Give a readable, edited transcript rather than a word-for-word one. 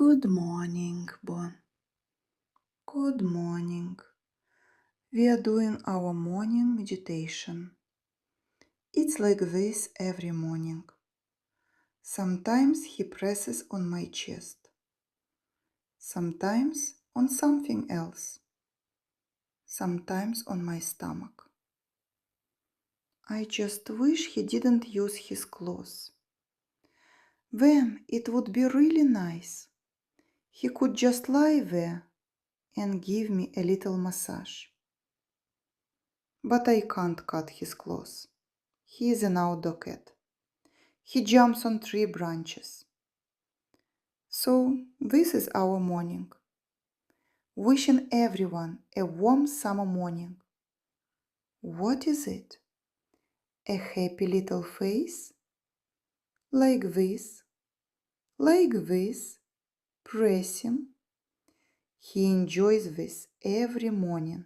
Good morning, Bo. Good morning. We are doing our morning meditation. It's like this every morning. Sometimes he presses on my chest. Sometimes on something else. Sometimes on my stomach. I just wish he didn't use his claws. Then it would be really nice. He could just lie there and give me a little massage. But I can't cut his claws. He is an outdoor cat. He jumps on tree branches. So this is our morning. Wishing everyone a warm summer morning. What is it? A happy little face? Like this, pressing. He enjoys this every morning.